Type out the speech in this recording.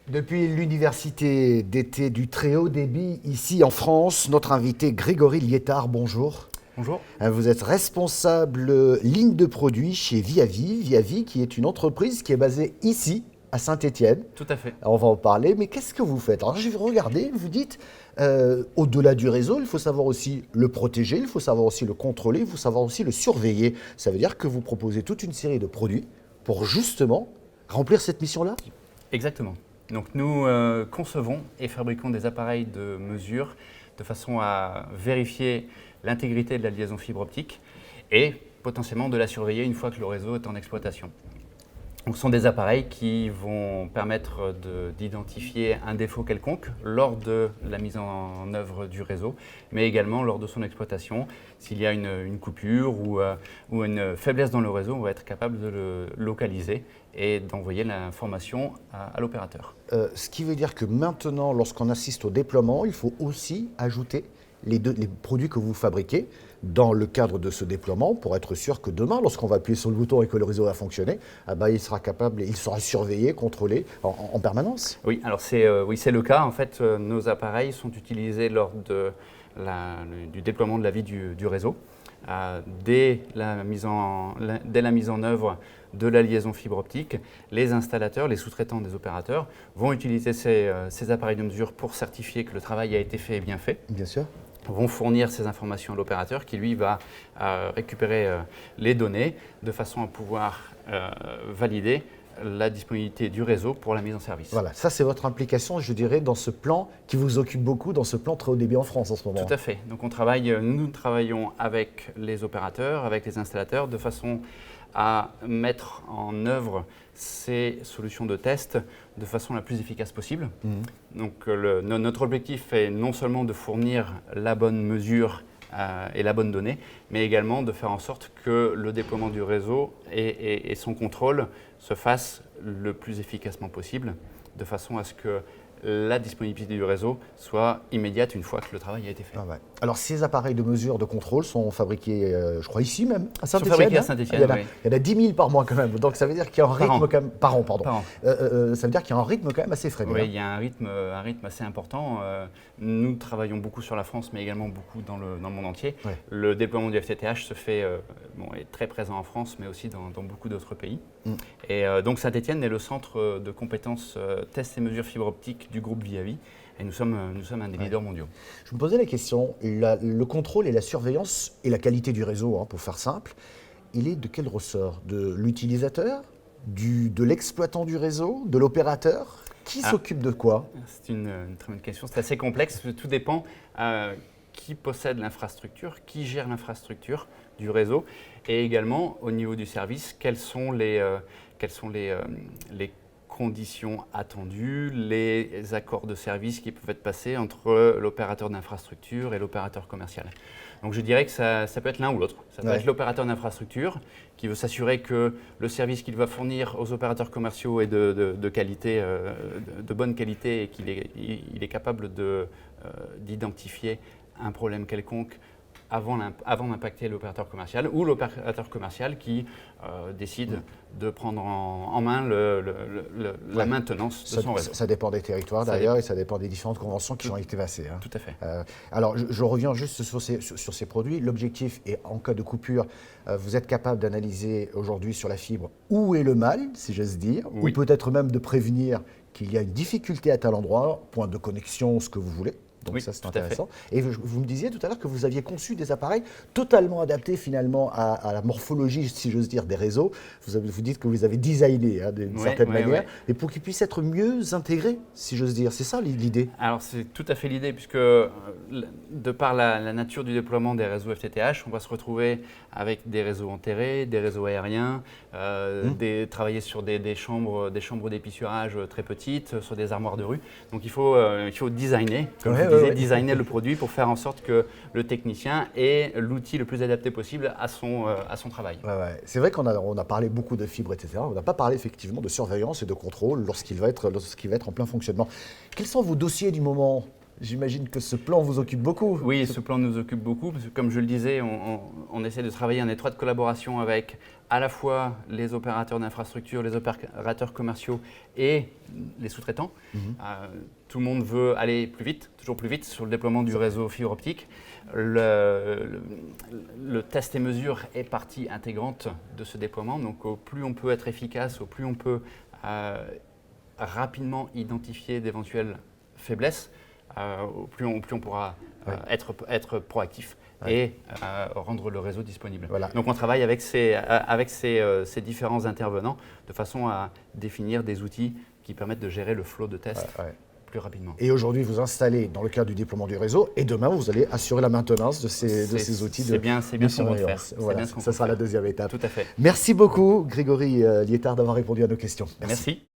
Depuis l'université d'été du très haut débit ici en France, notre invité Grégory Liétard, bonjour. Bonjour. Vous êtes responsable ligne de produits chez Viavi. Viavi qui est une entreprise qui est basée ici à Saint-Étienne. Tout à fait. Alors, on va en parler, mais qu'est-ce que vous faites? Alors je vais regarder, vous dites, au-delà du réseau, il faut savoir aussi le protéger, il faut savoir aussi le contrôler, il faut savoir aussi le surveiller. Ça veut dire que vous proposez toute une série de produits pour justement remplir cette mission-là? Exactement. Donc nous concevons et fabriquons des appareils de mesure de façon à vérifier l'intégrité de la liaison fibre optique et potentiellement de la surveiller une fois que le réseau est en exploitation. Donc ce sont des appareils qui vont permettre d'identifier un défaut quelconque lors de la mise en œuvre du réseau, mais également lors de son exploitation. S'il y a une coupure ou une faiblesse dans le réseau, on va être capable de le localiser et d'envoyer l'information à l'opérateur. Ce qui veut dire que maintenant, lorsqu'on assiste au déploiement, il faut aussi ajouter les produits que vous fabriquez dans le cadre de ce déploiement pour être sûr que demain, lorsqu'on va appuyer sur le bouton et que le réseau va fonctionner, il sera capable, il sera surveillé, contrôlé en permanence. Oui, alors c'est le cas. En fait, nos appareils sont utilisés lors du déploiement de la vie du réseau. Dès la mise en œuvre de la liaison fibre optique, les installateurs, les sous-traitants des opérateurs vont utiliser ces appareils de mesure pour certifier que le travail a été fait et bien fait. Bien sûr. Vont fournir ces informations à l'opérateur qui, lui, va récupérer les données de façon à pouvoir valider la disponibilité du réseau pour la mise en service. Voilà, ça c'est votre implication, je dirais, dans ce plan qui vous occupe beaucoup, dans ce plan très haut débit en France en ce moment. Tout à fait. Donc nous travaillons avec les opérateurs, avec les installateurs, de façon à mettre en œuvre ces solutions de test de façon la plus efficace possible. Donc notre objectif est non seulement de fournir la bonne mesure et la bonne donnée, mais également de faire en sorte que le déploiement du réseau et son contrôle se fassent le plus efficacement possible, de façon à ce que la disponibilité du réseau soit immédiate une fois que le travail a été fait. Ah ouais. Alors ces appareils de mesure de contrôle sont fabriqués, je crois, ici même, à Saint-Étienne. Ils sont fabriqués à Saint-Étienne, oui. Il y en a 10 000 par mois quand même, donc ça veut dire qu'il y a un rythme quand même… Par an, pardon. Par an. Ça veut dire qu'il y a un rythme quand même assez freiné. Oui, il y a un rythme assez important. Nous travaillons beaucoup sur la France, mais également beaucoup dans le monde entier. Ouais. Le déploiement du FTTH se fait, est très présent en France, mais aussi dans beaucoup d'autres pays. Et donc Saint-Étienne est le centre de compétences tests et mesures fibre optique du groupe Viavi. Et nous sommes un des leaders mondiaux. Je me posais la question, le contrôle et la surveillance et la qualité du réseau, pour faire simple, il est de quel ressort? De l'utilisateur, de l'exploitant du réseau, de l'opérateur? Qui s'occupe de quoi? C'est une très bonne question. C'est assez complexe. Tout dépend qui possède l'infrastructure, qui gère l'infrastructure du réseau, et également au niveau du service, quelles sont les conditions attendues, les accords de service qui peuvent être passés entre l'opérateur d'infrastructure et l'opérateur commercial. Donc je dirais que ça peut être l'un ou l'autre. Ça peut être l'opérateur d'infrastructure qui veut s'assurer que le service qu'il va fournir aux opérateurs commerciaux est de qualité, de bonne qualité et qu'il est capable d'identifier un problème quelconque avant d'impacter l'opérateur commercial, ou l'opérateur commercial qui décide de prendre en main la maintenance de son réseau. Ça dépend des territoires d'ailleurs, et ça dépend des différentes conventions qui ont été passées. Tout à fait. Alors je reviens juste sur ces produits. L'objectif est, en cas de coupure, vous êtes capable d'analyser aujourd'hui sur la fibre où est le mal, si j'ose dire, ou peut-être même de prévenir qu'il y a une difficulté à tel endroit, point de connexion, ce que vous voulez. Donc ça c'est intéressant. Et vous me disiez tout à l'heure que vous aviez conçu des appareils totalement adaptés finalement à la morphologie, si j'ose dire, des réseaux. Vous dites que vous avez designé d'une certaine manière, et pour qu'ils puissent être mieux intégrés, si j'ose dire. C'est ça l'idée? Alors c'est tout à fait l'idée, puisque de par la nature du déploiement des réseaux FTTH, on va se retrouver avec des réseaux enterrés, des réseaux aériens, travailler sur des chambres d'épissurage très petites, sur des armoires de rue. Donc il faut designer, comme designer le produit pour faire en sorte que le technicien ait l'outil le plus adapté possible à son travail. C'est vrai qu'on a parlé beaucoup de fibres, etc. On n'a pas parlé effectivement de surveillance et de contrôle lorsqu'il va être en plein fonctionnement. Quels sont vos dossiers du moment? J'imagine que ce plan vous occupe beaucoup. Oui, ce plan nous occupe beaucoup, parce que comme je le disais, on essaie de travailler en étroite collaboration avec à la fois les opérateurs d'infrastructure, les opérateurs commerciaux et les sous-traitants. Tout le monde veut aller plus vite, toujours plus vite sur le déploiement du réseau fibre optique. Le test et mesure est partie intégrante de ce déploiement. Donc au plus on peut être efficace, au plus on peut rapidement identifier d'éventuelles faiblesses, au plus on pourra être proactif et rendre le réseau disponible. Voilà. Donc on travaille avec ces différents intervenants de façon à définir des outils qui permettent de gérer le flot de tests plus rapidement. Et aujourd'hui, vous installez dans le cadre du déploiement du réseau et demain, vous allez assurer la maintenance de ces outils de surveillance. C'est bien ce qu'on va faire. Voilà, ça sera la deuxième étape. Tout à fait. Merci beaucoup, Grégory Liétard, d'avoir répondu à nos questions. Merci.